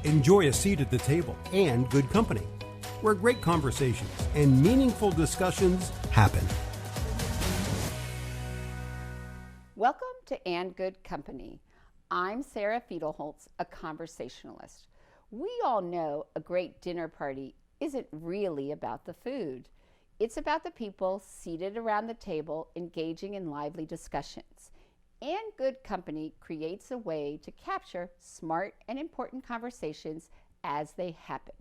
Enjoy a seat at the table and good company, where great conversations and meaningful discussions happen. Welcome to And Good Company. I'm Sarah Fiedelholtz, a conversationalist. We all know a great dinner party isn't really about the food. It's about the people seated around the table engaging in lively discussions. And Good Company creates a way to capture smart and important conversations as they happen.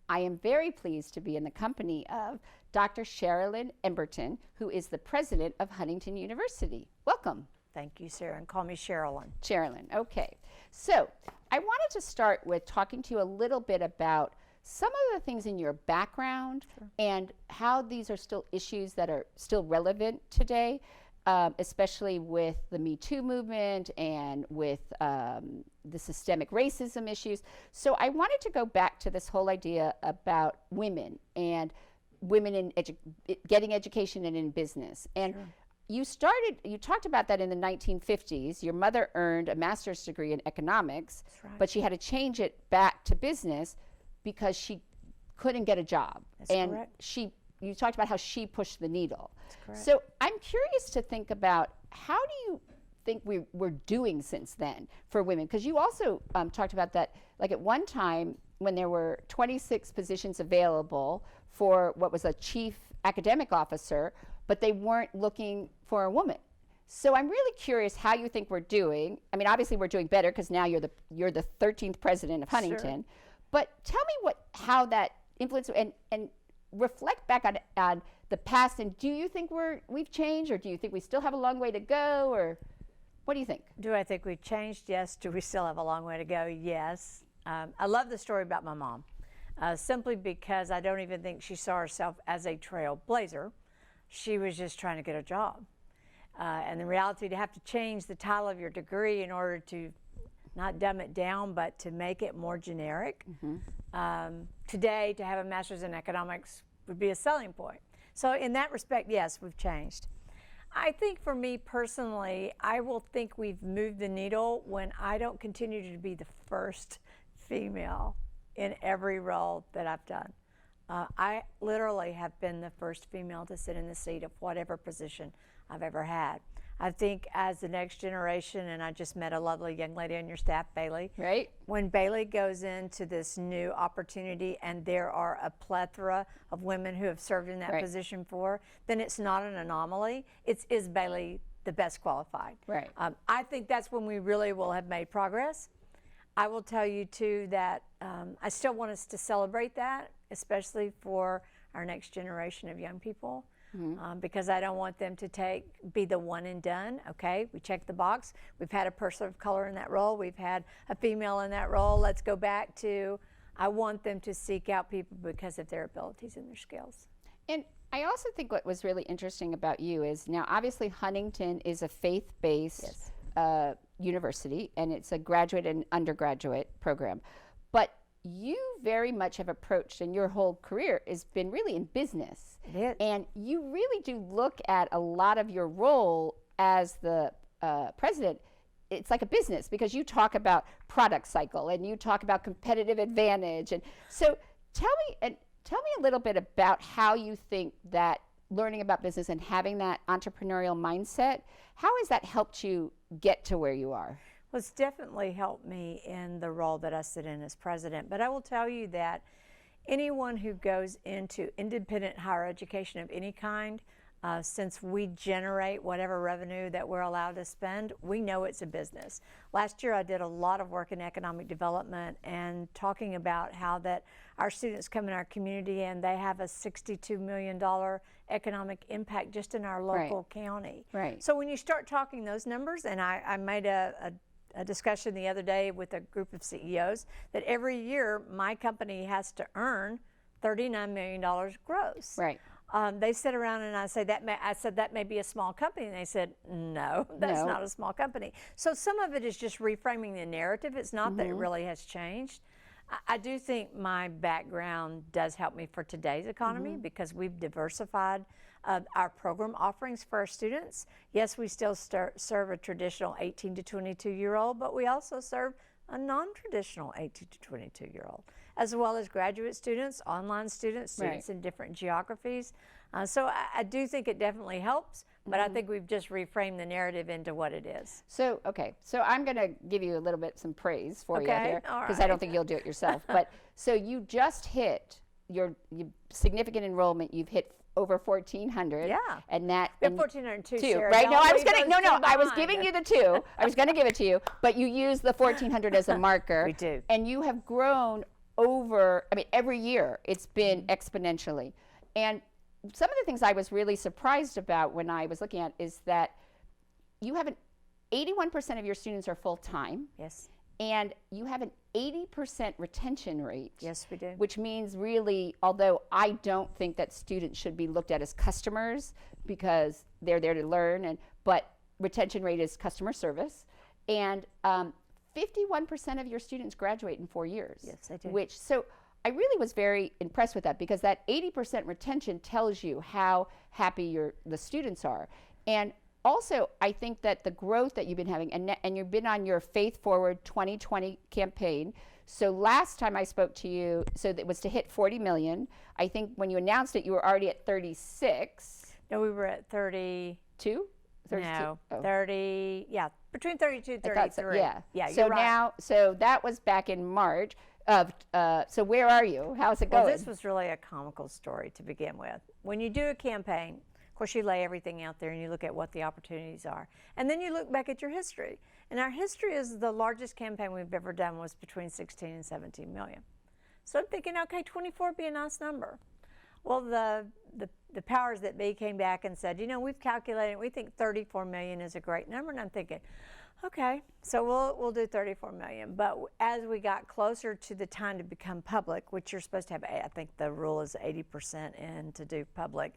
I am very pleased to be in the company of Dr. Sherilyn Emberton, who is the president of Huntington University. Welcome. Thank you, Sarah, and call me Sherilyn. Sherilyn, okay. So I wanted to start with talking to you a little bit about some of the things in your background and how these are still issues that are still relevant today. Especially with the Me Too movement and with the systemic racism issues. So I wanted to go back to this whole idea about women and women in getting education and in business. And you talked about that in the 1950s. Your mother earned a master's degree in economics, but she had to change it back to business because she couldn't get a job. That's and correct. You talked about how she pushed the needle. That's correct. So I'm curious to think about, how do you think we're doing since then for women? Because you also talked about that, like at one time when there were 26 positions available for what was a chief academic officer, but they weren't looking for a woman. So I'm really curious how you think we're doing. I mean, obviously we're doing better because now you're the 13th president of Huntington. Sure. But tell me how that influenced and reflect back on the past, and do you think we've changed, or do you think we still have a long way to go, or what do you think? Do I think we've changed? Yes. Do we still have a long way to go? Yes. I love the story about my mom, simply because I don't even think she saw herself as a trailblazer. She was just trying to get a job. And the reality to have to change the title of your degree in order to not dumb it down, but to make it more generic. Today, to have a master's in economics would be a selling point. So in that respect, yes, we've changed. I think for me personally, I will think we've moved the needle when I don't continue to be the first female in every role that I've done. I literally have been the first female to sit in the seat of whatever position I've ever had. I think as the next generation, and I just met a lovely young lady on your staff, Bailey. Right. When Bailey goes into this new opportunity and there are a plethora of women who have served in that position before, then it's not an anomaly. Is Bailey the best qualified? Right. I think that's when we really will have made progress. I will tell you too that I still want us to celebrate that, especially for our next generation of young people. Because I don't want them to be the one and done. Okay, we checked the box. We've had a person of color in that role. We've had a female in that role. Let's go back to, I want them to seek out people because of their abilities and their skills. And I also think what was really interesting about you is, now obviously Huntington is a faith-based university, and it's a graduate and undergraduate program. But you very much have approached, and your whole career has been really in business. It is. And you really do look at a lot of your role as the president. It's like a business, because you talk about product cycle and you talk about competitive advantage. And so tell me a little bit about how you think that learning about business and having that entrepreneurial mindset, how has that helped you get to where you are? Well, it's definitely helped me in the role that I sit in as president. But I will tell you that anyone who goes into independent higher education of any kind, since we generate whatever revenue that we're allowed to spend, we know it's a business. Last year I did a lot of work in economic development and talking about how that our students come in our community and they have a $62 million economic impact just in our local county. Right. So when you start talking those numbers, and I made a discussion the other day with a group of CEOs that every year my company has to earn $39 million gross. Right. They sit around and I said that may be a small company, and they said no, that's not a small company. So some of it is just reframing the narrative. It's not that it really has changed. I do think my background does help me for today's economy because we've diversified our program offerings for our students. Yes, we still serve a traditional 18 to 22-year-old, but we also serve a non-traditional 18 to 22-year-old, as well as graduate students, online students, students in different geographies. So I do think it definitely helps, but I think we've just reframed the narrative into what it is. So, okay, so I'm going to give you a little bit some praise for you here, all because right. I don't think you'll do it yourself. But so you just hit your significant enrollment. You've hit over 1,400. Yeah. And that We have 1,402, two, Sarah. right? Don't No, I was leave going to, those no, two I was behind. giving you the two. I was going to give it to you, but you use the 1,400 as a marker. We do. And you have grown over, I mean, every year it's been exponentially. And some of the things I was really surprised about when I was looking at is that you have 81% of your students are full-time. Yes. And you have an 80% retention rate. Yes, we do. Which means really, although I don't think that students should be looked at as customers because they're there to learn, but retention rate is customer service. And 51% of your students graduate in 4 years. Yes, they do. So I really was very impressed with that, because that 80% retention tells you how happy the students are. And also, I think that the growth that you've been having, and you've been on your Faith Forward 2020 campaign. So last time I spoke to you, so that was to hit 40 million. I think when you announced it, you were already at 36. No, we were at 32. 32? No, Oh. 30, yeah, between 32 and I thought 33. so, yeah. Yeah, So you're right. now, so that was back in March of, so where are you? How's it going? Well, this was really a comical story to begin with. When you do a campaign, of course, you lay everything out there and you look at what the opportunities are. And then you look back at your history. And our history is the largest campaign we've ever done was between 16 and 17 million. So I'm thinking, okay, 24 would be a nice number. Well, the powers that be came back and said, you know, we've calculated, we think 34 million is a great number. And I'm thinking, okay, so we'll do 34 million. But as we got closer to the time to become public, which you're supposed to have, I think the rule is 80% in to do public,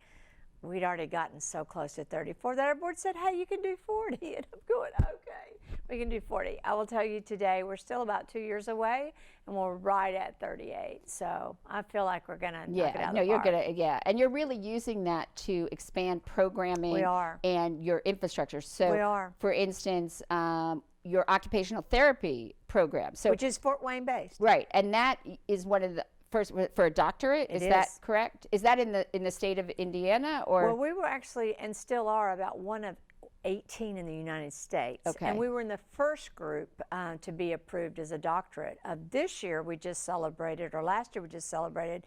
we'd already gotten so close to 34 that our board said, hey, you can do 40. And I'm going, okay, we can do 40. I will tell you today, we're still about 2 years away, and we're right at 38. So I feel like we're going to knock it out of the park. And you're really using that to expand programming. We are. And your infrastructure. So We are. For instance, your occupational therapy program. So Which is Fort Wayne based. right, and that is one of the first for a doctorate. It Is that is. correct? Is that in the state of Indiana, or? Well, we were actually, and still are, about one of 18 in the United States. Okay. And we were in the first group to be approved as a doctorate. This year we just celebrated, or last year we just celebrated,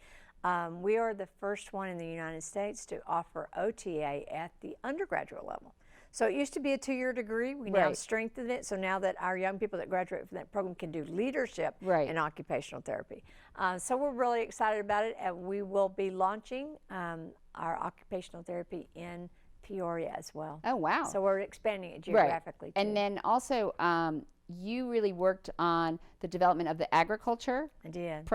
we are the first one in the United States to offer OTA at the undergraduate level. So it used to be a 2-year degree. We now Right. strengthened it. So now that our young people that graduate from that program can do leadership Right. in occupational therapy. So we're really excited about it. And we will be launching our occupational therapy in Peoria as well. Oh, wow. So we're expanding it geographically too. And then also, you really worked on the development of the agriculture I did.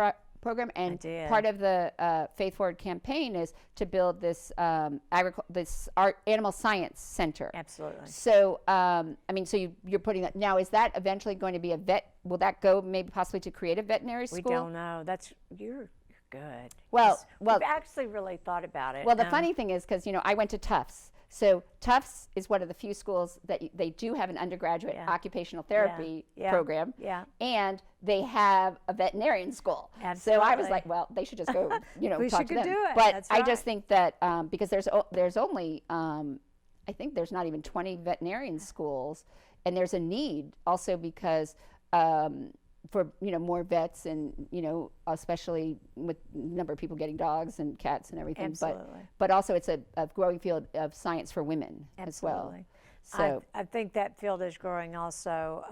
program, and did. part of the Faith Forward campaign is to build this animal science center. Absolutely. So, I mean, so you're putting that now. Is that eventually going to be a vet? Will that go maybe possibly to create a veterinary school? We don't know. You're good. Well, we've actually really thought about it. Well, the funny thing is, because I went to Tufts. So Tufts is one of the few schools that they do have an undergraduate occupational therapy program. Yeah. And they have a veterinarian school. Absolutely. So I was like, well, they should just go, We talk should to them. do it. But That's I just right. think that because there's only, I think there's not even 20 veterinarian schools, and there's a need also because for more vets, and especially with the number of people getting dogs and cats and everything. Absolutely. But also it's a growing field of science for women as well. Absolutely. So I think that field is growing also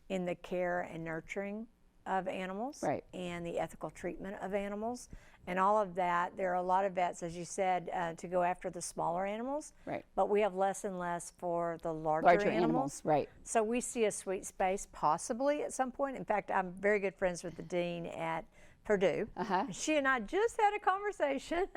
in the care and nurturing of animals, Right. and the ethical treatment of animals, and all of that. There are a lot of vets, as you said, to go after the smaller animals, Right. but we have less and less for the larger larger animals. animals, right? So we see a sweet space possibly at some point. In fact, I'm very good friends with the dean at Purdue. Uh-huh. She and I just had a conversation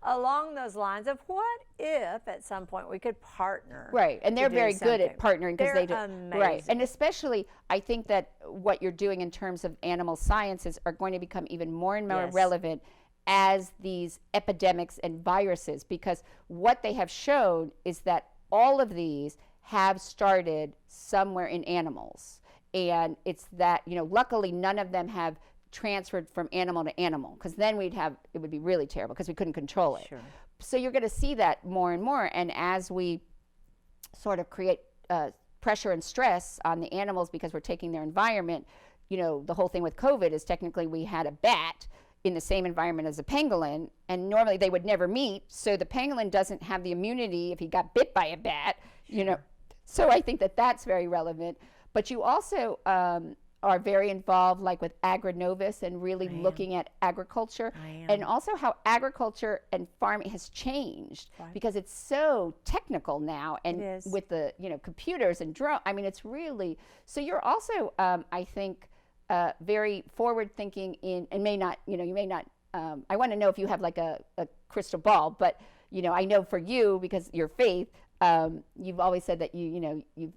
along those lines of what if at some point we could partner. Right, and to they're do very good at something. partnering because they do. They're Right, amazing. and especially I think that what you're doing in terms of animal sciences are going to become even more and more Yes. relevant as these epidemics and viruses, because what they have shown is that all of these have started somewhere in animals. And it's that, luckily none of them have transferred from animal to animal, because then it would be really terrible because we couldn't control it. Sure. So you're going to see that more and more. And as we sort of create pressure and stress on the animals because we're taking their environment, the whole thing with COVID is technically we had a bat in the same environment as a pangolin, and normally they would never meet. So the pangolin doesn't have the immunity if he got bit by a bat, So I think that that's very relevant. But you also are very involved, like with Agri-Novus, and really looking at agriculture, and also how agriculture and farming has changed because it's so technical now, and with the computers and drone. I mean, it's really so. You're also, I think, very forward-thinking and may not. You may not. I want to know if you have like a crystal ball, but I know for you, because your faith, you've always said that you've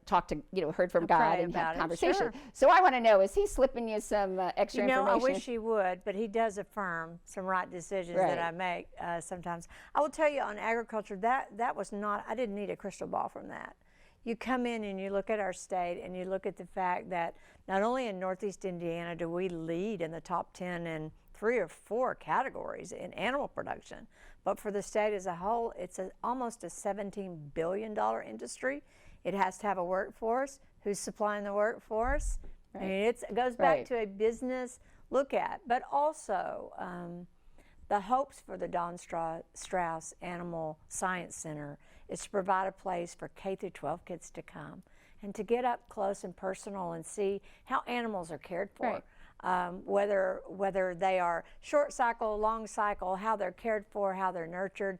talked to, heard from God and had conversation. Sure. So I want to know, is he slipping you some extra information? I wish he would, but he does affirm some right decisions that I make sometimes. I will tell you on agriculture, that was not, I didn't need a crystal ball from that. You come in and you look at our state and you look at the fact that not only in Northeast Indiana do we lead in the top 10 in 3 or 4 categories in animal production, but for the state as a whole, it's almost a $17 billion industry. It has to have a workforce. Who's supplying the workforce? Right. I mean, it goes back to a business look at, but also the hopes for the Don Strauss Animal Science Center is to provide a place for K through 12 kids to come and to get up close and personal and see how animals are cared for. Right. Whether they are short cycle, long cycle, how they're cared for, how they're nurtured.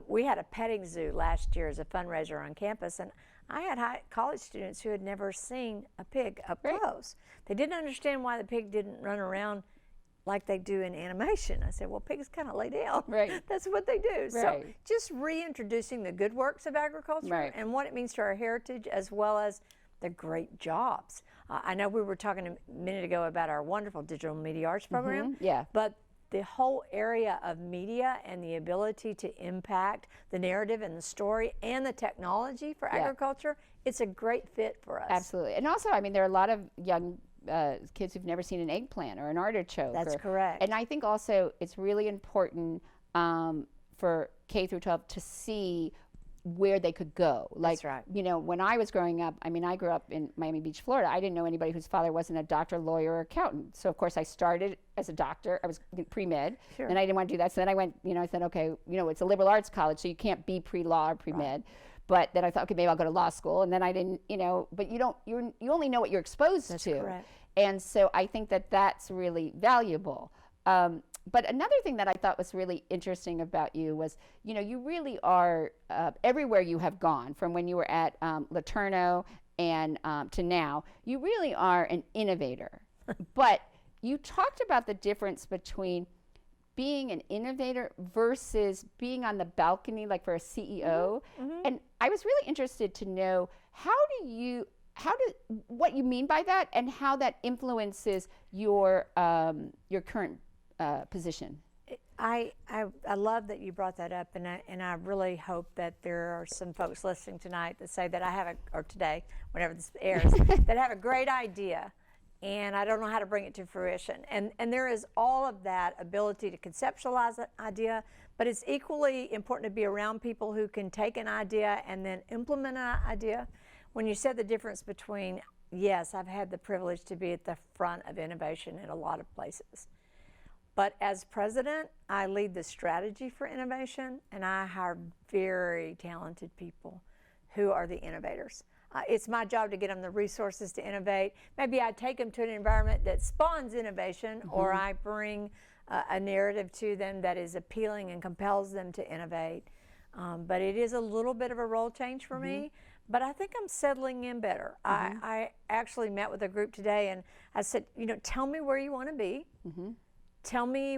We had a petting zoo last year as a fundraiser on campus, and I had college students who had never seen a pig up close. They didn't understand why the pig didn't run around like they do in animation. I said, well, pigs kind of lay down. Right. That's what they do. Right. So just reintroducing the good works of agriculture and what it means to our heritage, as well as the great jobs. I know we were talking a minute ago about our wonderful digital media arts program, but the whole area of media and the ability to impact the narrative and the story and the technology for agriculture, it's a great fit for us. Absolutely. And also, I mean, there are a lot of young kids who've never seen an eggplant or an artichoke. That's correct. And I think also it's really important for K through 12 to see where they could go. Like, that's right. When I was growing up, I mean, I grew up in Miami Beach, Florida. I didn't know anybody whose father wasn't a doctor, lawyer, or accountant. So, of course, I started as a doctor. I was pre-med, and I didn't want to do that. So then I went, I said, okay, it's a liberal arts college, so you can't be pre-law or pre-med. Right. But then I thought, okay, maybe I'll go to law school. And then I didn't, but you only know what you're exposed that's to. Correct. And so I think that that's really valuable. But another thing that I thought was really interesting about you was, you really are, everywhere you have gone, from when you were at Laterno and to now, you really are an innovator. But you talked about the difference between being an innovator versus being on the balcony, like for a CEO. And I was really interested to know what you mean by that, and how that influences your current position. I love that you brought that up, and I really hope that there are some folks listening tonight that say that I have or today, whenever this airs, that have a great idea, and I don't know how to bring it to fruition. And there is all of that ability to conceptualize an idea, but it's equally important to be around people who can take an idea and then implement an idea. When you said the difference between, yes, I've had the privilege to be at the front of innovation in a lot of places. But as president, I lead the strategy for innovation, and I hire very talented people who are the innovators. It's my job to get them the resources to innovate. Maybe I take them to an environment that spawns innovation, or I bring a narrative to them that is appealing and compels them to innovate. But it is a little bit of a role change for me, but I think I'm settling in better. I actually met with a group today, and I said, tell me where you want to be. Tell me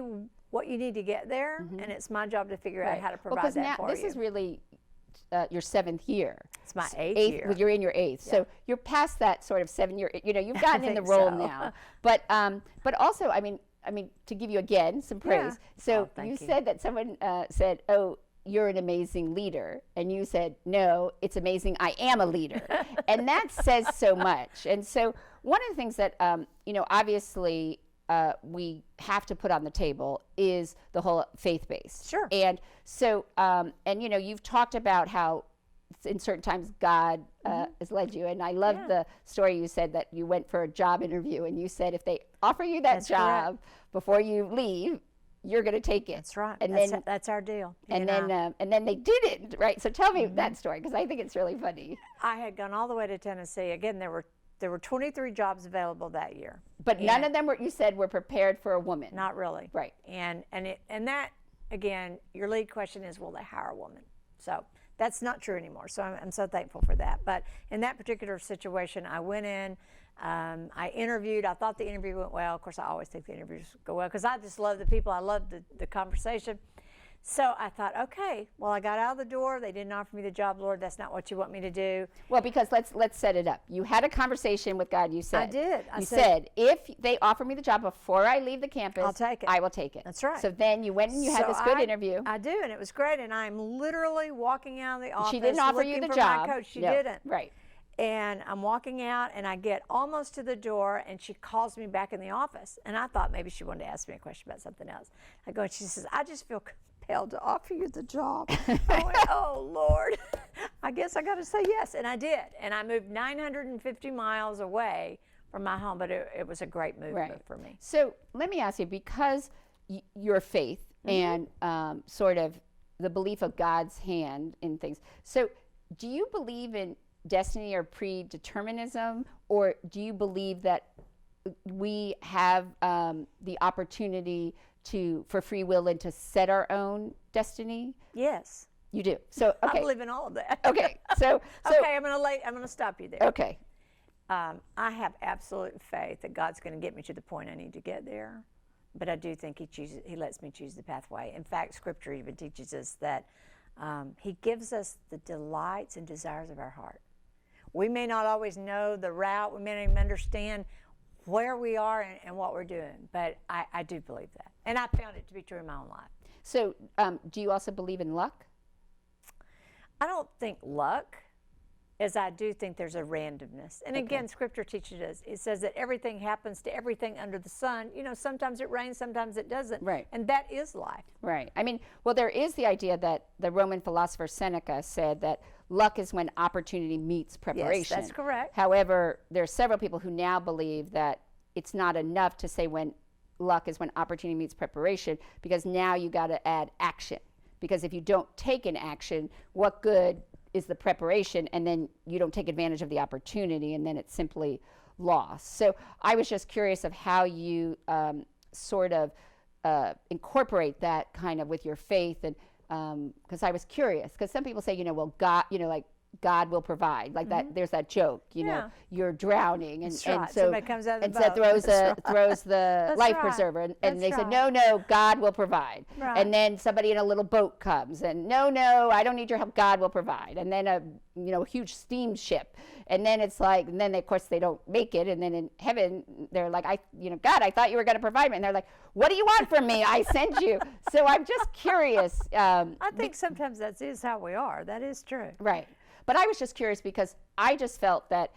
what you need to get there, and it's my job to figure out how to provide that for you. This is really your 7th year. It's my 8th year. You're in your 8th, so you're past that sort of 7-year. You've gotten in the role now. But also, I mean, to give you again some praise. So you said that someone said, "Oh, you're an amazing leader. And you said, no, it's amazing I am a leader. And that says so much. And so one of the things that, obviously we have to put on the table is the whole faith-based. Sure. And so, you've talked about how in certain times God has led you. And I love the story you said that you went for a job interview and you said if they offer you that job before you leave, you're going to take it. That's right. And that's our deal. And then they didn't, right? So tell me that story, because I think it's really funny. I had gone all the way to Tennessee. Again, there were 23 jobs available that year. But none of them were prepared for a woman. Not really. Right. And that, again, your lead question is, will they hire a woman? So that's not true anymore. So I'm so thankful for that. But in that particular situation, I went in, I interviewed. I thought the interview went well. Of course, I always think the interviews go well because I just love the people. I love the conversation. So I thought, okay, well, I got out of the door. They didn't offer me the job, Lord. That's not what you want me to do. Well, because let's set it up. You had a conversation with God. You said. I did. You said, if they offer me the job before I leave the campus, I'll take it. I will take it. That's right. So then you went and you had this good interview. I do, and it was great. And I'm literally walking out of the office. She didn't offer you the job. My coach. She No. didn't. Right. And I'm walking out, and I get almost to the door, and she calls me back in the office. And I thought maybe she wanted to ask me a question about something else. I go, and she says, I just feel compelled to offer you the job. I went, oh, Lord, I guess I got to say yes. And I did. And I moved 950 miles away from my home, but it was a great move for me. So let me ask you, because your faith and sort of the belief of God's hand in things. So do you believe in destiny or predeterminism, or do you believe that we have the opportunity for free will and to set our own destiny? Yes. You do. So okay. I believe in all of that. Okay. So okay, I'm gonna stop you there. Okay. I have absolute faith that God's going to get me to the point I need to get there, but I do think He lets me choose the pathway. In fact, Scripture even teaches us that He gives us the delights and desires of our heart. We may not always know the route. We may not even understand where we are and what we're doing, but I do believe that. And I found it to be true in my own life. So do you also believe in luck? I don't think luck, as I do think there's a randomness. And again, Scripture teaches us. It says that everything happens to everything under the sun. You know, sometimes it rains, sometimes it doesn't. Right. And that is life. Right. I mean, well, there is the idea that the Roman philosopher Seneca said that luck is when opportunity meets preparation. Yes, that's correct. However, there are several people who now believe that it's not enough to say when luck is when opportunity meets preparation, because now you got to add action. Because if you don't take an action, what good is the preparation, and then you don't take advantage of the opportunity, and then it's simply lost. So I was just curious of how you sort of incorporate that kind of with your faith, and because I was curious, because some people say, well, God, like God will provide, like that. There's that joke, know, you're drowning, and so somebody comes out of the boat, throws the life right. preserver, and they said, no, God will provide. Right. And then somebody in a little boat comes, and no, I don't need your help. God will provide. And then a huge steamship, and then it's like, and then of course they don't make it, and then in heaven they're like, God, I thought you were going to provide me, and they're like, what do you want from me? I sent you. So I'm just curious. I think sometimes that is how we are. That is true. Right. But I was just curious because I just felt that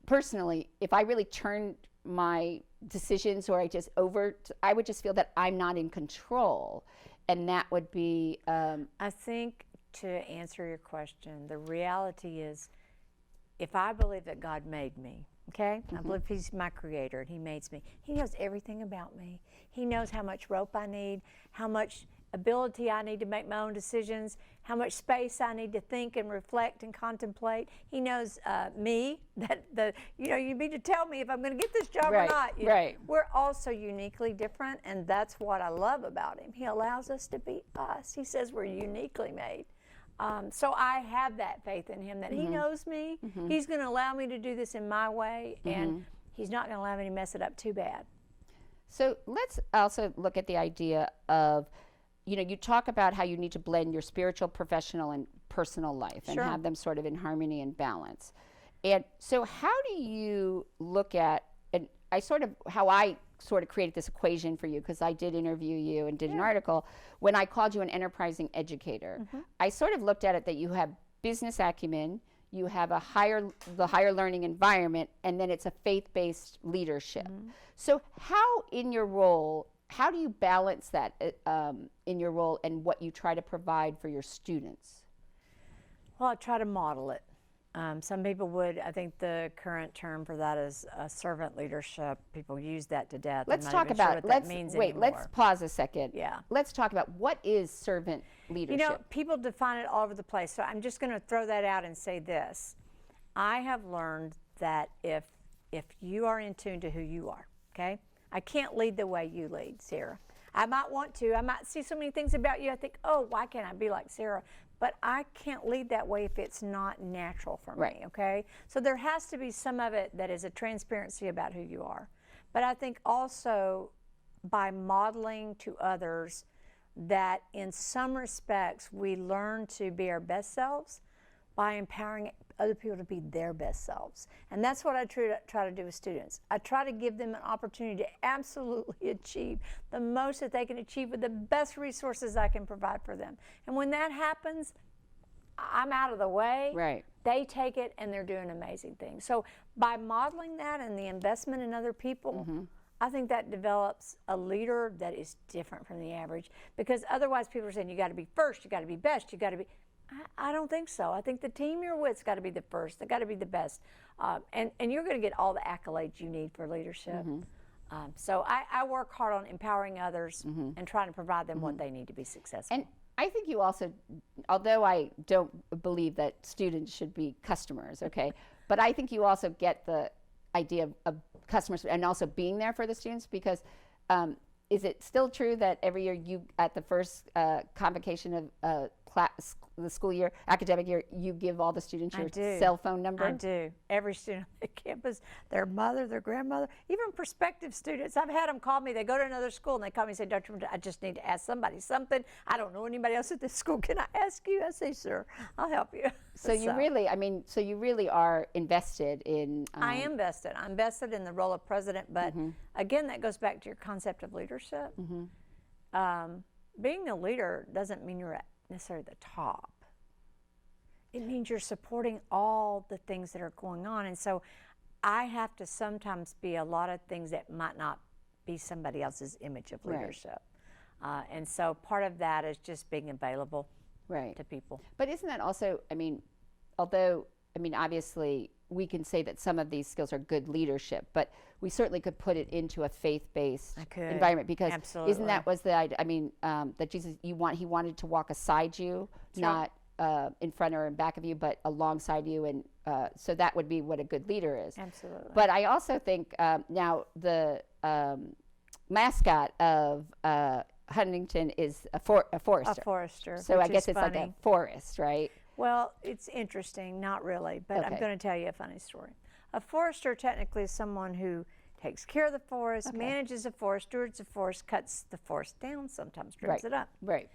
personally, if I really turned my decisions or I would just feel that I'm not in control. And that would be... I think to answer your question, the reality is, if I believe that God made me, okay? I believe He's my creator and He made me. He knows everything about me. He knows how much rope I need, how much ability I need to make my own decisions, how much space I need to think and reflect and contemplate. He knows me, that you need to tell me if I'm going to get this job or not. Right. We're all so uniquely different, and that's what I love about Him. He allows us to be us. He says we're uniquely made. So I have that faith in Him that He knows me. He's going to allow me to do this in my way, and He's not going to allow me to mess it up too bad. So let's also look at the idea of, you talk about how you need to blend your spiritual, professional, and personal life and have them sort of in harmony and balance. And so how do you look at, and how I sort of created this equation for you, because I did interview you and did an article, when I called you an enterprising educator, I sort of looked at it that you have business acumen, you have the higher learning environment, and then it's a faith-based leadership. So how in your role, how do you balance that in your role and what you try to provide for your students? Well, I try to model it. Some people would, I think the current term for that is servant leadership. People use that to death. Let's I'm not talk even sure about, what that means anymore. let's pause a second. Yeah. Let's talk about what is servant leadership. You know, people define it all over the place, so I'm just going to throw that out and say this. I have learned that if you are in tune to who you are, okay? I can't lead the way you lead, Sarah. I might want to. I might see so many things about you. I think, oh, why can't I be like Sarah? But I can't lead that way if it's not natural for me, okay? So there has to be some of it that is a transparency about who you are. But I think also by modeling to others that in some respects we learn to be our best selves by empowering other people to be their best selves. And that's what I try to do with students. I try to give them an opportunity to absolutely achieve the most that they can achieve with the best resources I can provide for them. And when that happens, I'm out of the way. Right. They take it and they're doing amazing things. So by modeling that and the investment in other people, I think that develops a leader that is different from the average, because otherwise people are saying you got to be first, you got to be best, you got to be. I don't think so. I think the team you're with's got to be the first. They got to be the best, and you're going to get all the accolades you need for leadership. So I work hard on empowering others and trying to provide them what they need to be successful. And I think you also, although I don't believe that students should be customers, okay, but I think you also get the idea of customers and also being there for the students, because is it still true that every year you, at the first convocation of the school year, academic year, you give all the students your cell phone number? I do. Every student on the campus, their mother, their grandmother, even prospective students. I've had them call me. They go to another school and they call me and say, Dr. I just need to ask somebody something. I don't know anybody else at this school. Can I ask you? I say, sure, I'll help you. So you really, so you really are invested in. I am invested. I'm invested in the role of president, but again, that goes back to your concept of leadership. Being a leader doesn't mean you're at necessarily the top. It means you're supporting all the things that are going on. And so I have to sometimes be a lot of things that might not be somebody else's image of leadership. And so part of that is just being available to people. But isn't that also, obviously we can say that some of these skills are good leadership, but we certainly could put it into a faith-based environment, because isn't that was the idea? That Jesus, he wanted to walk aside you, not in front or in back of you, but alongside you, and so that would be what a good leader is. Absolutely. But I also think now the mascot of Huntington is a forester. A forester. So I guess it's funny. Like a forest, right? Well, it's interesting, not really, but I'm going to tell you a funny story. A forester technically is someone who takes care of the forest, manages the forest, stewards the forest, cuts the forest down, sometimes trims it up. Right.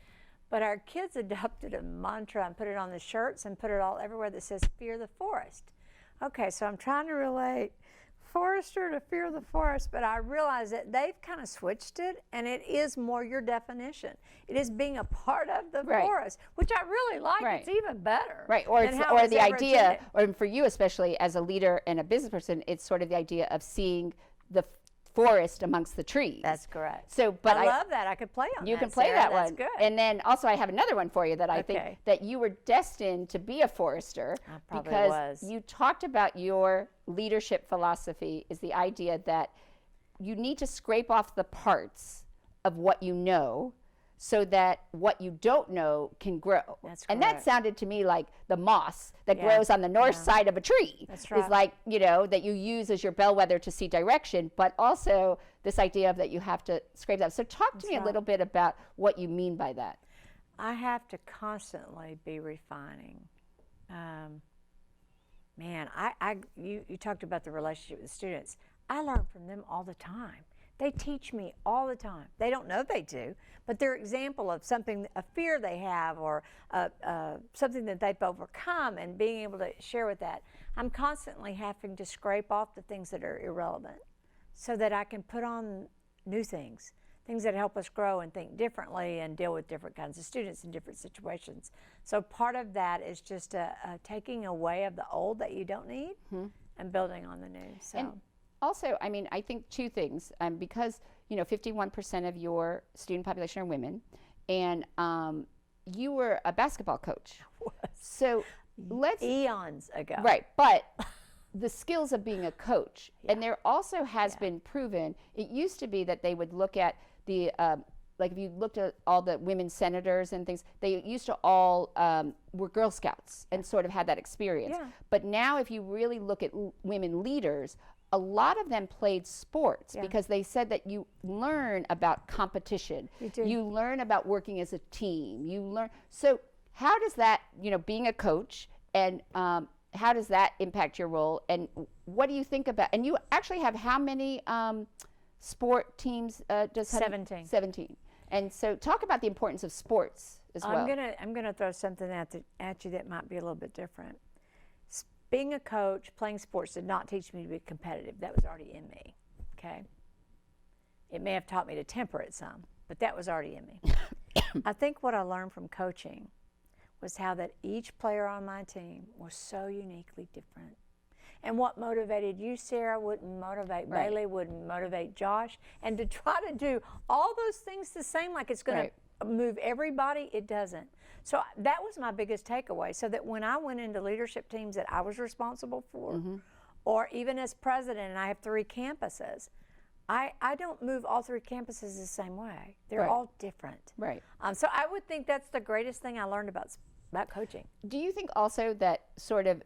But our kids adopted a mantra and put it on the shirts and put it all everywhere that says, fear the forest. Okay, so I'm trying to relate forester to fear the forest, but I realize that they've kind of switched it, and it is more your definition. It is being a part of the forest, which I really like. It's even better. Right, or the idea, or for you especially as a leader and a business person, it's sort of the idea of seeing the forest amongst the trees. That's correct. So, but I love that. I could play on that. You can play that one. That's good. And then also I have another one for you that I think that you were destined to be a forester, because you talked about your leadership philosophy is the idea that you need to scrape off the parts of what you know so that what you don't know can grow. That's correct. And that sounded to me like the moss that grows on the north side of a tree. That's right. Is like, that you use as your bellwether to see direction, but also this idea of that you have to scrape that. So talk to me a little bit about what you mean by that. I have to constantly be refining. You talked about the relationship with the students. I learn from them all the time. They teach me all the time. They don't know they do, but they're example of something, a fear they have, or something that they've overcome, and being able to share with that. I'm constantly having to scrape off the things that are irrelevant so that I can put on new things that help us grow and think differently and deal with different kinds of students in different situations. So part of that is just a taking away of the old that you don't need and building on the new. So. And also, I mean, I think two things, because, 51% of your student population are women, and you were a basketball coach. So let's... Eons ago. Right, but the skills of being a coach, and there also has been proven, it used to be that they would look at the, like if you looked at all the women senators and things, they used to all were Girl Scouts and sort of had that experience. Yeah. But now if you really look at women leaders, a lot of them played sports because they said that you learn about competition. You do. You learn about working as a team. You learn. So how does that, being a coach, and how does that impact your role? And what do you think about, and you actually have how many sport teams does 17. 17. And so talk about the importance of sports as well. I'm gonna throw something at you that might be a little bit different. Being a coach, playing sports did not teach me to be competitive. That was already in me, okay? It may have taught me to temper it some, but that was already in me. I think what I learned from coaching was how that each player on my team was so uniquely different. And what motivated you, Sarah, wouldn't motivate Bailey, wouldn't motivate Josh. And to try to do all those things the same, like it's going to move everybody, it doesn't. So that was my biggest takeaway. So that when I went into leadership teams that I was responsible for, or even as president, and I have 3 campuses, I don't move all 3 campuses the same way. They're all different. Right. So I would think that's the greatest thing I learned about coaching. Do you think also that sort of,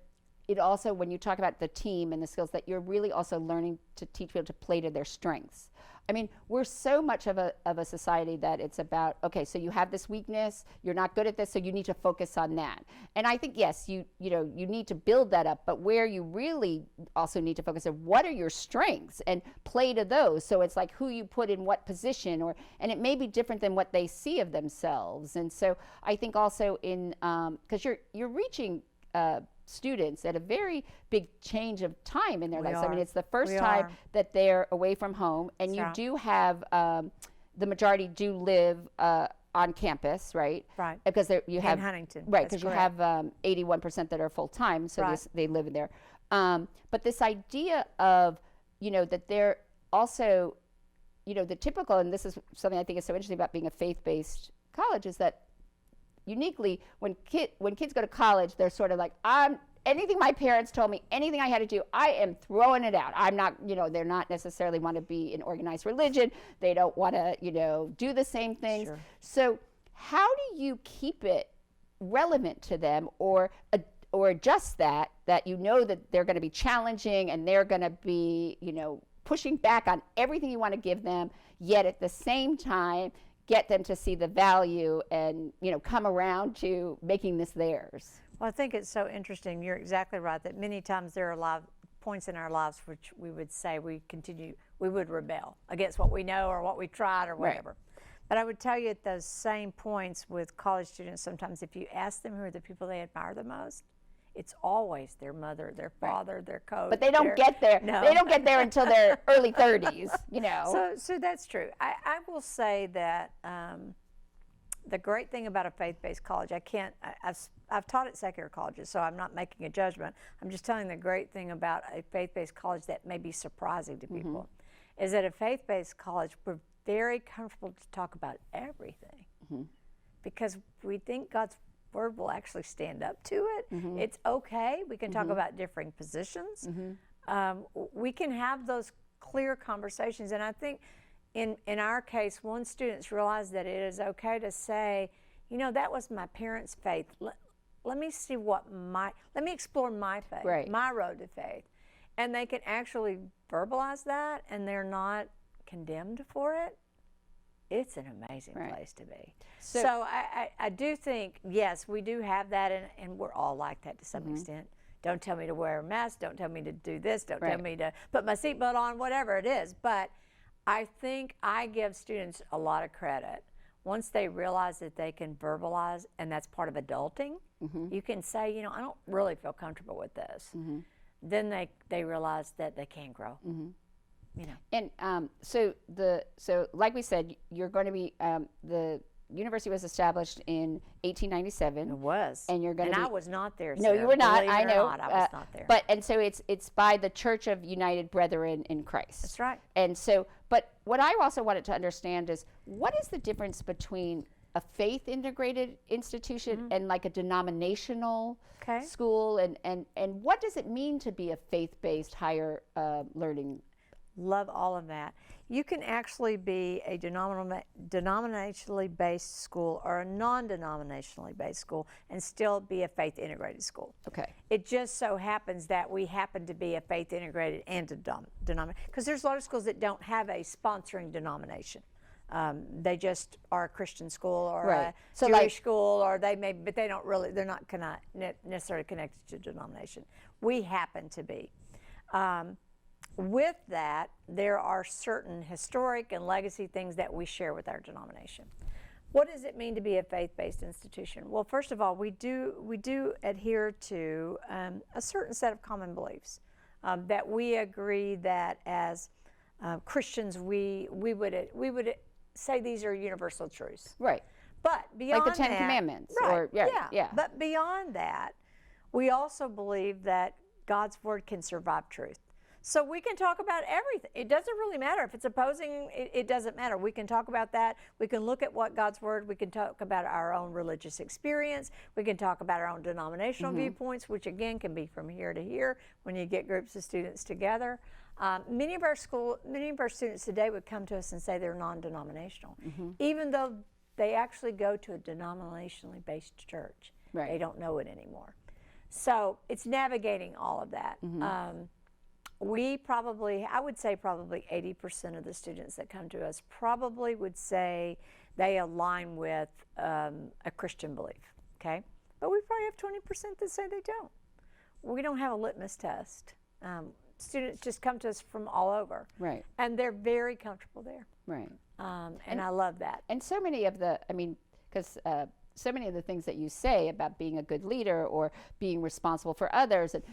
it also, when you talk about the team and the skills, that you're really also learning to teach people to play to their strengths? I mean, we're so much of a society that it's about, okay, so you have this weakness, you're not good at this, so you need to focus on that. And I think, yes, you need to build that up, but where you really also need to focus on what are your strengths and play to those. So it's like who you put in what position, and it may be different than what they see of themselves. And so I think also in, because you're reaching students at a very big change of time in their lives. I mean, it's the first time that they're away from home, and you do have, the majority do live on campus, right? Right. Because you have Huntington. Right, because you have 81% that are full time, so they live in there. But this idea of, that they're also, the typical, and this is something I think is so interesting about being a faith-based college, is that uniquely, when kids go to college, they're sort of like, anything my parents told me, anything I had to do, I am throwing it out. I'm not, they're not necessarily want to be in organized religion. They don't want to, do the same things. Sure. So how do you keep it relevant to them, or adjust that that they're going to be challenging and they're going to be, pushing back on everything you want to give them, yet at the same time, get them to see the value and, come around to making this theirs? Well, I think it's so interesting. You're exactly right that many times there are points in our lives which we would say we would rebel against what we know or what we tried or whatever. Right. But I would tell you at those same points with college students, sometimes if you ask them who are the people they admire the most, it's always their mother, their father, their coach. But they don't get there. No. They don't get there until their early 30s, So that's true. I will say that the great thing about a faith-based college, I've taught at secular colleges, so I'm not making a judgment. I'm just telling the great thing about a faith-based college that may be surprising to people, is that a faith-based college, we're very comfortable to talk about everything because we think God's Word will actually stand up to it. It's okay. We can talk about differing positions. We can have those clear conversations, and I think in our case, once students realize that it is okay to say, that was my parents' faith. Let me see let me explore my faith, my road to faith. And they can actually verbalize that, and they're not condemned for it. It's an amazing place to be. So I do think, yes, we do have that, and we're all like that to some extent. Don't tell me to wear a mask. Don't tell me to do this. Don't tell me to put my seatbelt on, whatever it is. But I think I give students a lot of credit. Once they realize that they can verbalize, and that's part of adulting, you can say, I don't really feel comfortable with this. Then they realize that they can grow. you know. And so like we said, you're going to be the university was established in 1897. It was. And you're going to I was not there. No, Sarah. you were not. Believe I it or know. not, I was not there. But and so it's by the Church of United Brethren in Christ. That's right. And so, but what I also wanted to understand is what is the difference between a faith integrated institution and like a denominational school, and what does it mean to be a faith-based higher learning? Love all of that. You can actually be a denominationally based school or a non-denominationally based school and still be a faith integrated school. Okay. It just so happens that we happen to be a faith integrated and denominational, because there's a lot of schools that don't have a sponsoring denomination. They just are a Christian school or a Jewish school, or they may, but they don't really, they're not necessarily connected to denomination. We happen to be. With that, there are certain historic and legacy things that we share with our denomination. What does it mean to be a faith-based institution? Well, first of all, we do adhere to a certain set of common beliefs that we agree that as Christians we would say these are universal truths. Right. But beyond like the Ten that, Commandments. Right, or, yeah. But beyond that, we also believe that God's word can survive truth. So we can talk about everything. It doesn't really matter if it's opposing, it doesn't matter. We can talk about that. We can look at what God's word, we can talk about our own religious experience. We can talk about our own denominational viewpoints, which again can be from here to here when you get groups of students together. Many of our students today would come to us and say they're non-denominational, even though they actually go to a denominationally based church. Right. They don't know it anymore. So it's navigating all of that. I would say probably 80% of the students that come to us probably would say they align with a Christian belief, okay? But we probably have 20% that say they don't. We don't have a litmus test. Students just come to us from all over. Right. And they're very comfortable there. Right. And I love that. And so many of the, because so many of the things that you say about being a good leader or being responsible for others, and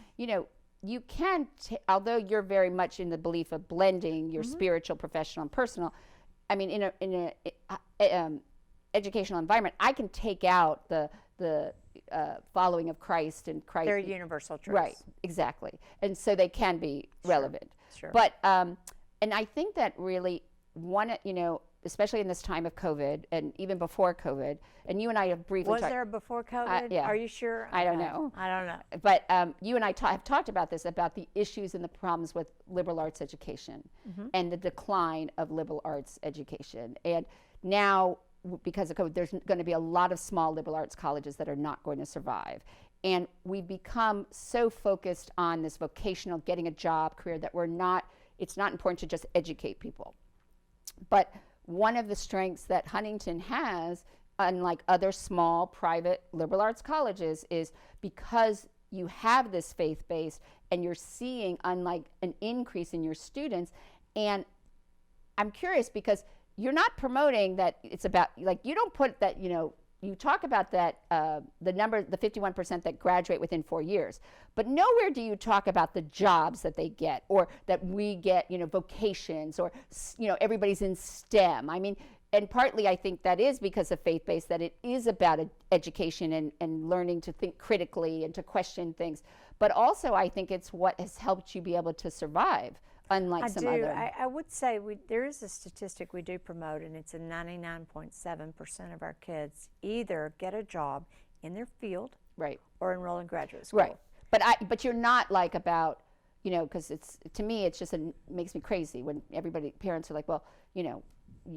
you can, although you're very much in the belief of blending your spiritual, professional, and personal. I mean, in a educational environment, I can take out the following of Christ and Christ. They're universal truths. Right, exactly, and so they can be relevant. Sure. But and I think that really especially in this time of COVID and even before COVID, and you and I have briefly Was there a before COVID? Yeah. Are you sure? I don't know. I don't know. But you and I have talked about this, about the issues and the problems with liberal arts education and the decline of liberal arts education. And now, because of COVID, there's going to be a lot of small liberal arts colleges that are not going to survive. And we've become so focused on this vocational, getting a job, career, that it's not important to just educate people. But one of the strengths that Huntington has, unlike other small private liberal arts colleges, is because you have this faith-based and you're seeing an increase in your students. And I'm curious because you're not promoting that it's about, you don't put that, you talk about that, the 51% that graduate within 4 years, but nowhere do you talk about the jobs that they get, or that we get, vocations, or, everybody's in STEM. I mean, and partly I think that is because of faith-based, that it is about education and learning to think critically and to question things. But also I think it's what has helped you be able to survive, unlike some other. I would say there is a statistic we do promote, and it's a 99.7% of our kids either get a job in their field, right, or enroll in graduate school. Right. But you're not about, because to me it just makes me crazy when parents are like, well, you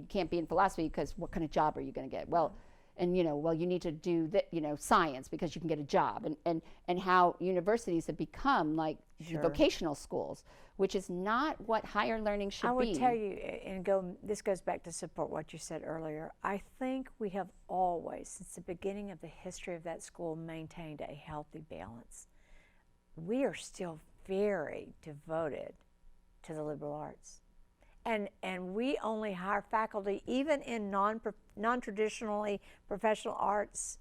can't be in philosophy because what kind of job are you going to get? Well, and you need to do science because you can get a job, and how universities have become like vocational schools, which is not what higher learning should be. I would tell you, this goes back to support what you said earlier. I think we have always, since the beginning of the history of that school, maintained a healthy balance. We are still very devoted to the liberal arts. And we only hire faculty, even in non-traditionally professional arts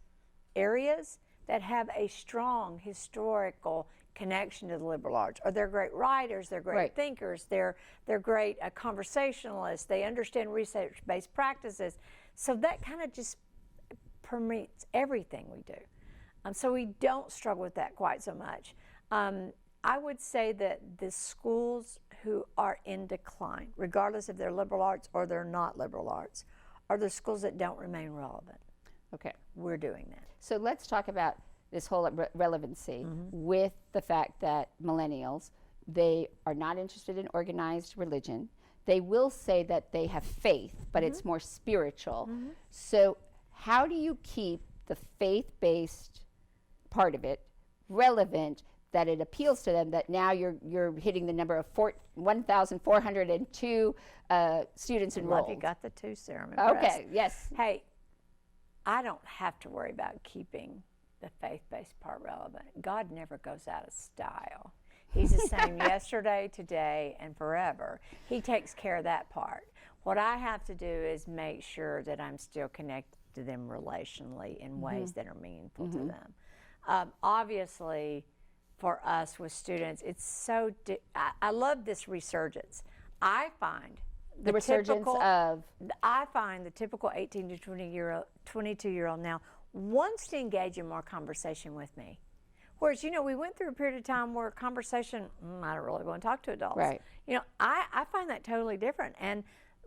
areas, that have a strong historical connection to the liberal arts, or they're great writers, they're great Right. thinkers, they're great conversationalists, they understand research-based practices. So that kind of just permeates everything we do. So we don't struggle with that quite so much. I would say that the schools who are in decline, regardless if they're liberal arts or they're not liberal arts, are the schools that don't remain relevant. Okay. We're doing that. So let's talk about this whole relevancy with the fact that millennials, they are not interested in organized religion. They will say that they have faith, but it's more spiritual. So how do you keep the faith-based part of it relevant, that it appeals to them, that now you're hitting the number of 1,402 students enrolled? Love you got the two, Sarah. Okay, yes. Hey, I don't have to worry about keeping the faith-based part relevant. God never goes out of style. He's the same yesterday, today, and forever. He takes care of that part. What I have to do is make sure that I'm still connected to them relationally in ways that are meaningful to them. Obviously, for us with students, it's so, I love this resurgence. I find The resurgence of? I find the typical 18 to 22-year-old now wants to engage in more conversation with me. Whereas, you know, we went through a period of time where conversation, I don't really want to talk to adults. Right. You know, I find that totally different. And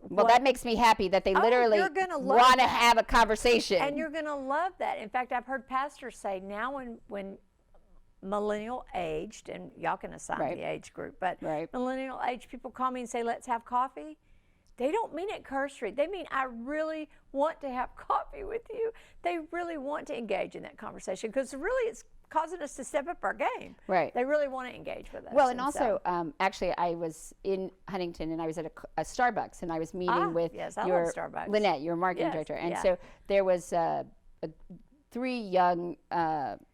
Well, that makes me happy that they literally you're gonna love want to that. have a conversation. And you're going to love that. In fact, I've heard pastors say now when millennial aged, and y'all can assign the age group, but millennial aged people call me and say, let's have coffee. They don't mean it cursory. They mean, I really want to have coffee with you. They really want to engage in that conversation because really it's causing us to step up our game. Right. They really want to engage with us. Well, and also, actually, I was in Huntington, and I was at a Starbucks, and I was meeting with love Starbucks. Lynette, your marketing director. And so there was 3 young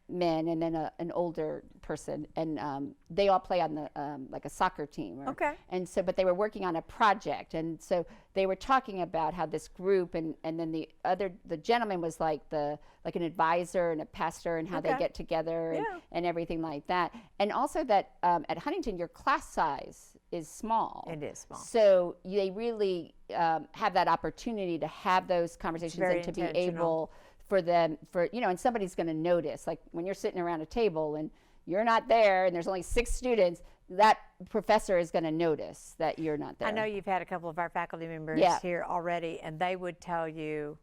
men and then an older person, and they all play on the like a soccer team. And so, but they were working on a project, and so they were talking about how this group, and then the gentleman was like an advisor and a pastor, and how they get together and everything like that. And also that at Huntington, your class size is small. It is small. So they really have that opportunity to have those conversations and to be able for them, and somebody's going to notice, like when you're sitting around a table and you're not there and there's only 6 students, that professor is going to notice that you're not there. I know you've had a couple of our faculty members here already, and they would tell you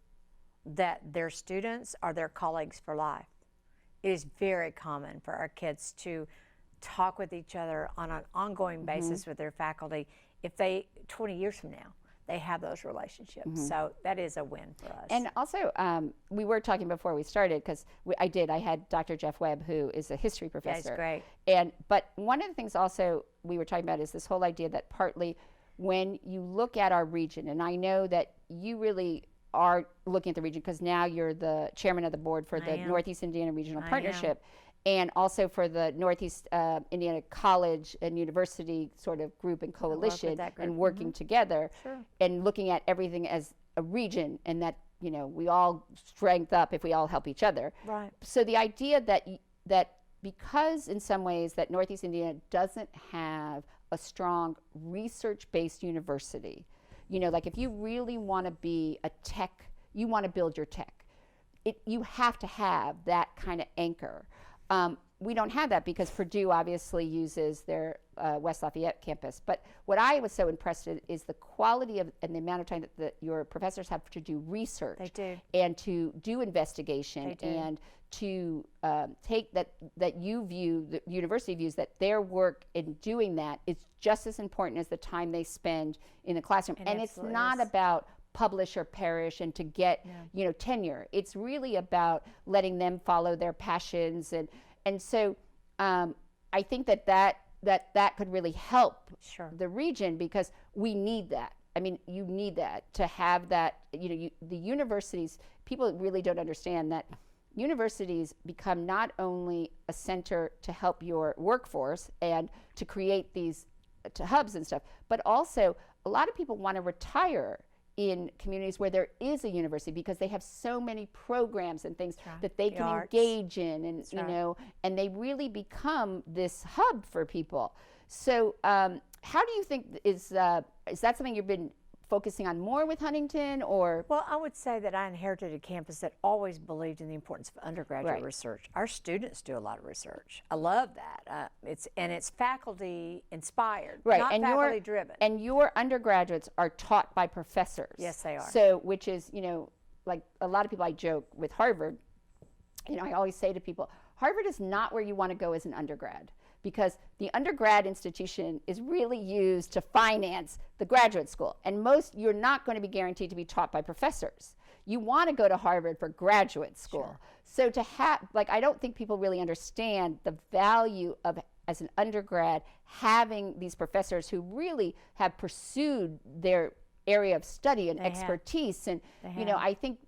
that their students are their colleagues for life. It is very common for our kids to talk with each other on an ongoing basis with their faculty. If 20 years from now, they have those relationships. So that is a win for us. And also, we were talking before we started, because I had Dr. Jeff Webb, who is a history professor. Yeah, he's great. But one of the things also we were talking about is this whole idea that partly when you look at our region, and I know that you really are looking at the region because now you're the chairman of the board for the Northeast Indiana Regional Partnership. And also for the Northeast Indiana College and University sort of group and coalition, and working together and looking at everything as a region, and that, we all strength up if we all help each other. Right. So the idea that because in some ways that Northeast Indiana doesn't have a strong research-based university, like if you really want to be a tech, you want to build your tech, you have to have that kind of anchor. We don't have that because Purdue obviously uses their West Lafayette campus. But what I was so impressed with is the quality of and the amount of time that your professors have to do research. They do. And to do investigation. They do. And to take that you view, the university views that their work in doing that is just as important as the time they spend in the classroom. And it's not about publish or perish and to get tenure. It's really about letting them follow their passions, and so I think that could really help the region, because we need that. I mean, you need that to have that. The universities, people really don't understand that universities become not only a center to help your workforce and to create these hubs and stuff, but also a lot of people want to retire in communities where there is a university, because they have so many programs and things that they can arts. engage in, and you know, and they really become this hub for people. So how do you think, is that something you've been focusing on more with Huntington, or? Well, I would say that I inherited a campus that always believed in the importance of undergraduate research. Our students do a lot of research. I love that. It's faculty inspired, not and faculty driven. And your undergraduates are taught by professors. Yes, they are. So, which is, you know, like a lot of people, I joke with Harvard, you know, I always say to people, Harvard is not where you want to go as an undergrad, because the undergrad institution is really used to finance the graduate school. And you're not going to be guaranteed to be taught by professors. You want to go to Harvard for graduate school. So to have, like, I don't think people really understand the value of, as an undergrad, having these professors who really have pursued their area of study and expertise. And, you know, I think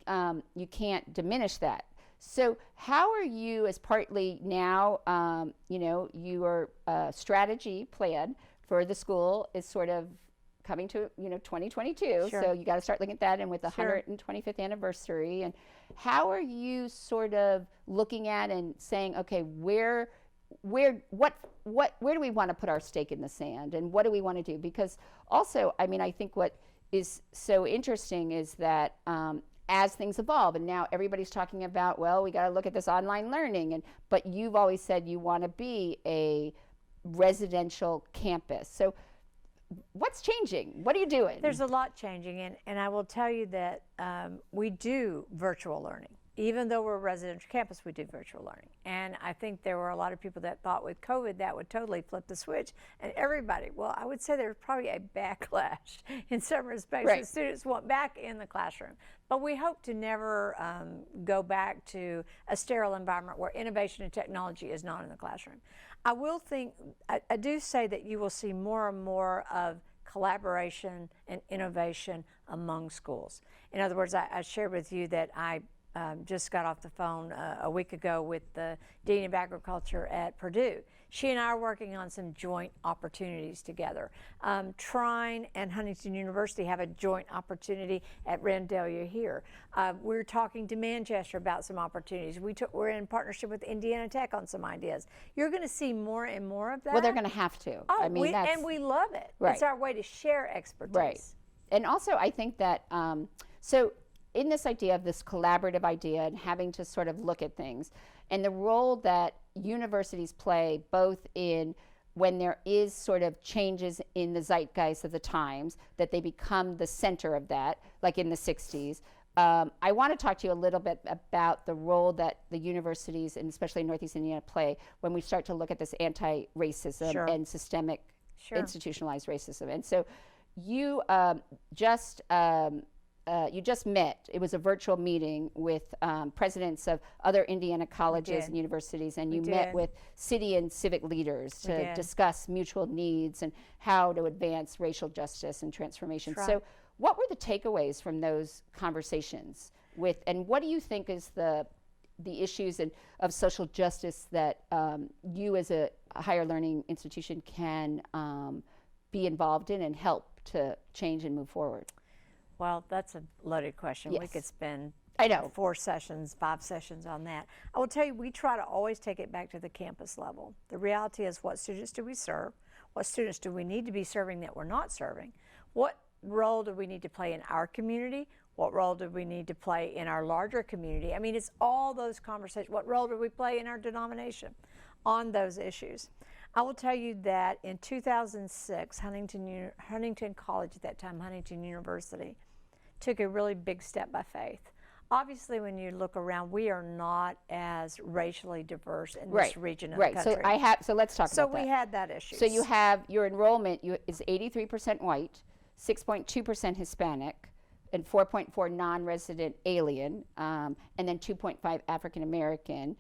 you can't diminish that. So how are you, as partly now, you know, your strategy plan for the school is sort of coming to, you know, 2022. So you got to start looking at that, and with the 125th anniversary. And how are you sort of looking at and saying, okay, where do we want to put our stake in the sand, and what do we want to do? Because also, I mean, I think what is so interesting is that as things evolve, and now everybody's talking about, well, we got to look at this online learning, but you've always said you want to be a residential campus. So what's changing? What are you doing? There's a lot changing, and I will tell you that we do virtual learning. Even though we're a residential campus, we do virtual learning. And I think there were a lot of people that thought with COVID that would totally flip the switch. And everybody, well, I would say there's probably a backlash in some respects. The students want back in the classroom. But we hope to never go back to a sterile environment where innovation and technology is not in the classroom. I do say that you will see more and more of collaboration and innovation among schools. In other words, I shared with you that I just got off the phone a week ago with the Dean of Agriculture at Purdue. She and I are working on some joint opportunities together. Trine and Huntington University have a joint opportunity at Randalia here. We're talking to Manchester about some opportunities. We're in partnership with Indiana Tech on some ideas. You're going to see more and more of that. Well, they're going to have to. Oh, I mean, and we love it. It's our way to share expertise. And also, I think that, so in this idea of this collaborative idea and having to sort of look at things, and the role that universities play both in when there is sort of changes in the zeitgeist of the times, that they become the center of that, like in the 60s. I want to talk to you a little bit about the role that the universities, and especially Northeast Indiana, play when we start to look at this anti-racism and systemic institutionalized racism. And so you just met, it was a virtual meeting with presidents of other Indiana colleges and universities, and you met with city and civic leaders to discuss mutual needs and how to advance racial justice and transformation. So what were the takeaways from those conversations and what do you think is the issues of social justice that you as a higher learning institution can be involved in and help to change and move forward? Well, that's a loaded question. We could spend 4 sessions, 5 sessions on that. I will tell you, we try to always take it back to the campus level. The reality is, what students do we serve? What students do we need to be serving that we're not serving? What role do we need to play in our community? What role do we need to play in our larger community? I mean, it's all those conversations. What role do we play in our denomination on those issues? I will tell you that in 2006, Huntington College, at that time Huntington University, took a really big step by faith. Obviously, when you look around, we are not as racially diverse in this region of the country. So let's talk about that. So we had that issue. So you have your enrollment is 83% white, 6.2% Hispanic, and 4.4 non-resident alien, and then 2.5 African American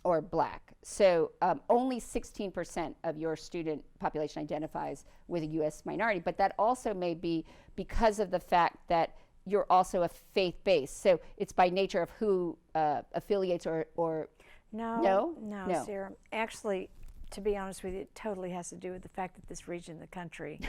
or Black. So only 16% of your student population identifies with a U.S. minority, but that also may be because of the fact that you're also a faith-based. So it's by nature of who affiliates or No, Sarah. Actually, to be honest with you, it totally has to do with the fact that this region of the country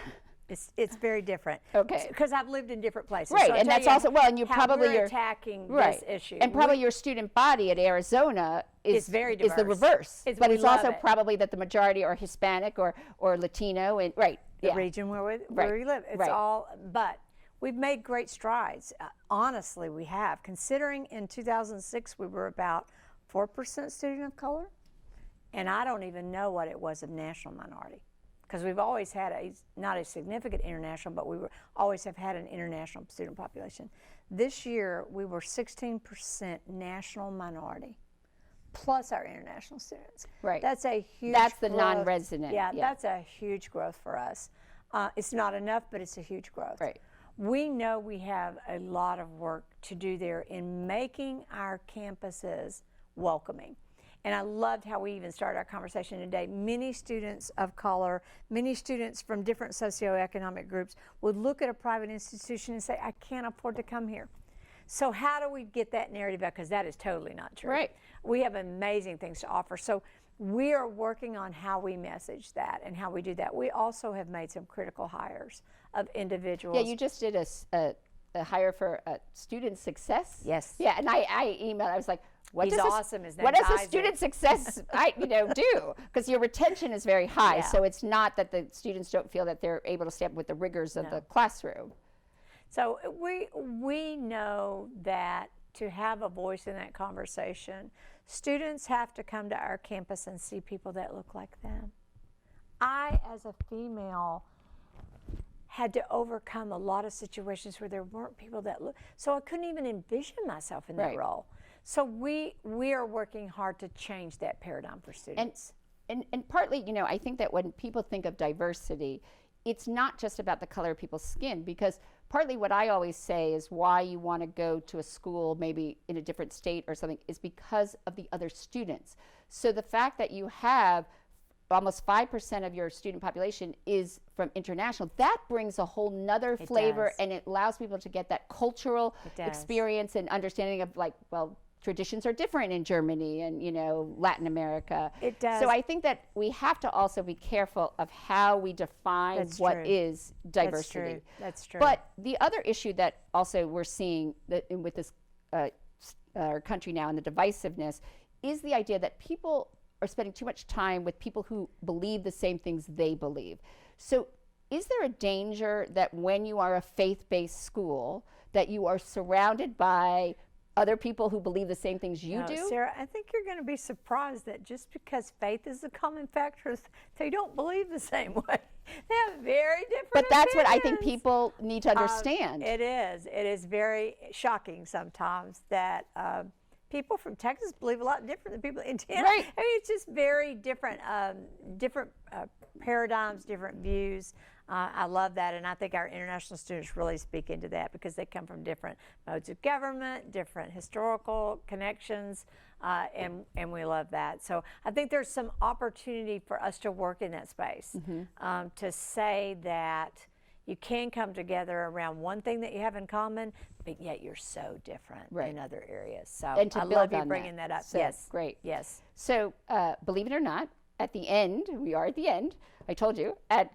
It's very different. Okay. Because I've lived in different places. Right, So I'll and tell that's you also, well, and you how probably we're are attacking right. this issue. And probably your student body at Arizona is very is the diverse. reverse. But We it's love also it. probably that the majority are Hispanic or Latino, and right. The Yeah. region where we Right. live. It's Right. all, but we've made great strides. Honestly, we have. Considering in 2006 we were about 4% student of color, and I don't even know what it was of national minority, because we've always had not a significant international, but we always have had an international student population. This year we were 16% national minority, plus our international students. Right. That's a huge. That's the growth. non-resident. Yeah, that's a huge growth for us. It's not enough, but it's a huge growth. Right. We know we have a lot of work to do there in making our campuses welcoming. And I loved how we even started our conversation today. Many students of color, many students from different socioeconomic groups would look at a private institution and say, I can't afford to come here. So how do we get that narrative out? Because that is totally not true. Right. We have amazing things to offer. So we are working on how we message that and how we do that. We also have made some critical hires of individuals. Yeah, you just did a hire for student success. Yes. Yeah, and I emailed. I was like, what He's does awesome. His what name's does a Isaac. student success do? Because your retention is very high, Yeah. so it's not that the students don't feel that they're able to stay up with the rigors of the classroom. So we know that to have a voice in that conversation, students have to come to our campus and see people that look like them. I, as a female, had to overcome a lot of situations where there weren't people that look, so I couldn't even envision myself in that Right. role. So we are working hard to change that paradigm for students. And partly, I think that when people think of diversity, it's not just about the color of people's skin, because partly what I always say is why you want to go to a school maybe in a different state or something is because of the other students. So the fact that you have almost 5% of your student population is from international, that brings a whole nother flavor, does. and it allows people to get that cultural does. experience and understanding of, like, well, traditions are different in Germany and, Latin America. It does. So I think that we have to also be careful of how we define That's what true. is diversity. That's true. But the other issue that also we're seeing with this our country now and the divisiveness is the idea that people are spending too much time with people who believe the same things they believe. So is there a danger that when you are a faith-based school that you are surrounded by other people who believe the same things you do? Sarah, I think you're going to be surprised that just because faith is a common factor, they don't believe the same way. They have very different But that's what I think opinions. people need to understand. It is. It is very shocking sometimes that people from Texas believe a lot different than people in Indiana. Right. I mean, it's just very different, different paradigms, different views. I love that, and I think our international students really speak into that because they come from different modes of government, different historical connections, and we love that. So I think there's some opportunity for us to work in that space, to say that you can come together around one thing that you have in common, but yet you're so different in other areas. So And to I build love you on bringing that up. So, Yes. great. Yes. So believe it or not, at the end, we are at the end, I told you, at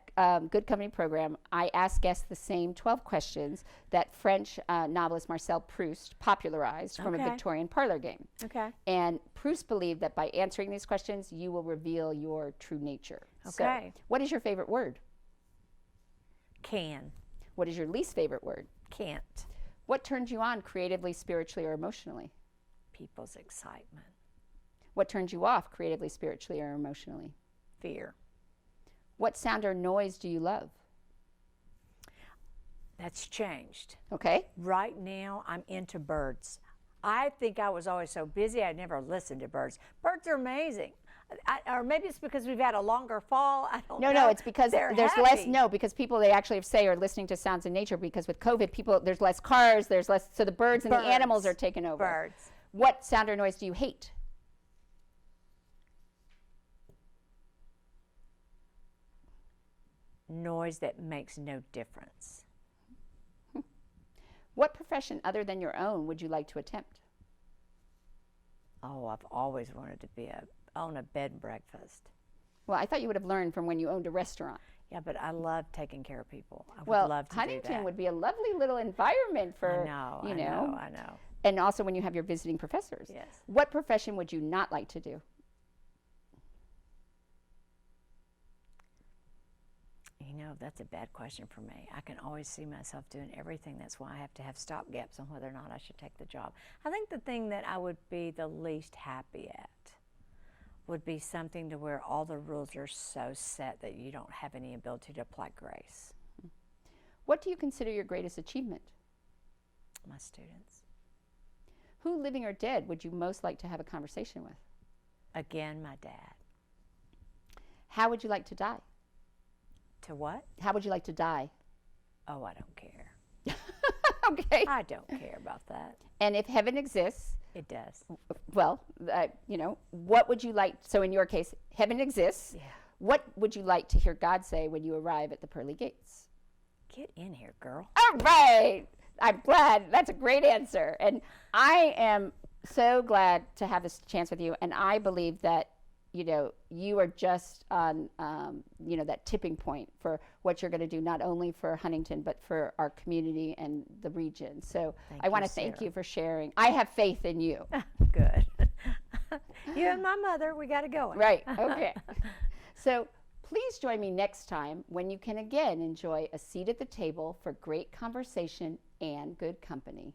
Good Company program, I ask guests the same 12 questions that French novelist Marcel Proust popularized from a Okay. Victorian parlor game. Okay. And Proust believed that by answering these questions, you will reveal your true nature. Okay. So, what is your favorite word? Can. What is your least favorite word? Can't. What turns you on creatively, spiritually, or emotionally? People's excitement. What turns you off creatively, spiritually, or emotionally? Fear. What sound or noise do you love? That's changed. Okay. Right now, I'm into birds. I think I was always so busy, I never listened to birds. Birds are amazing. Or maybe it's because we've had a longer fall. I don't know. No, it's because They're there's less. happy. No, because people they actually say are listening to sounds in nature. Because with COVID, there's less cars, there's less. So the birds and the animals are taking over. Birds. What sound or noise do you hate? Noise that makes no difference. What profession other than your own would you like to attempt? Oh, I've always wanted to own a bed and breakfast. Well, I thought you would have learned from when you owned a restaurant. Yeah, but I love taking care of people. I would Well, love to do Huntington that. would be a lovely little environment for, I know. and also when you have your visiting professors. Yes. What profession would you not like to do? You know, that's a bad question for me. I can always see myself doing everything. That's why I have to have stopgaps on whether or not I should take the job. I think the thing that I would be the least happy at would be something to where all the rules are so set that you don't have any ability to apply grace. What do you consider your greatest achievement? My students. Who, living or dead, would you most like to have a conversation with? Again, my dad. How would you like to die? To what? How would you like to die? Oh, I don't care. Okay. I don't care about that. And if heaven exists, It does. well, what would you like? So in your case, heaven exists. Yeah. What would you like to hear God say when you arrive at the pearly gates? Get in here, girl. All right. I'm glad. That's a great answer. And I am so glad to have this chance with you. And I believe that, you are just on, that tipping point for what you're going to do, not only for Huntington, but for our community and the region. So I want to thank you for sharing. I have faith in you. Good. You and my mother, we got to go. Right. Okay. So please join me next time when you can again enjoy a seat at the table for great conversation and good company.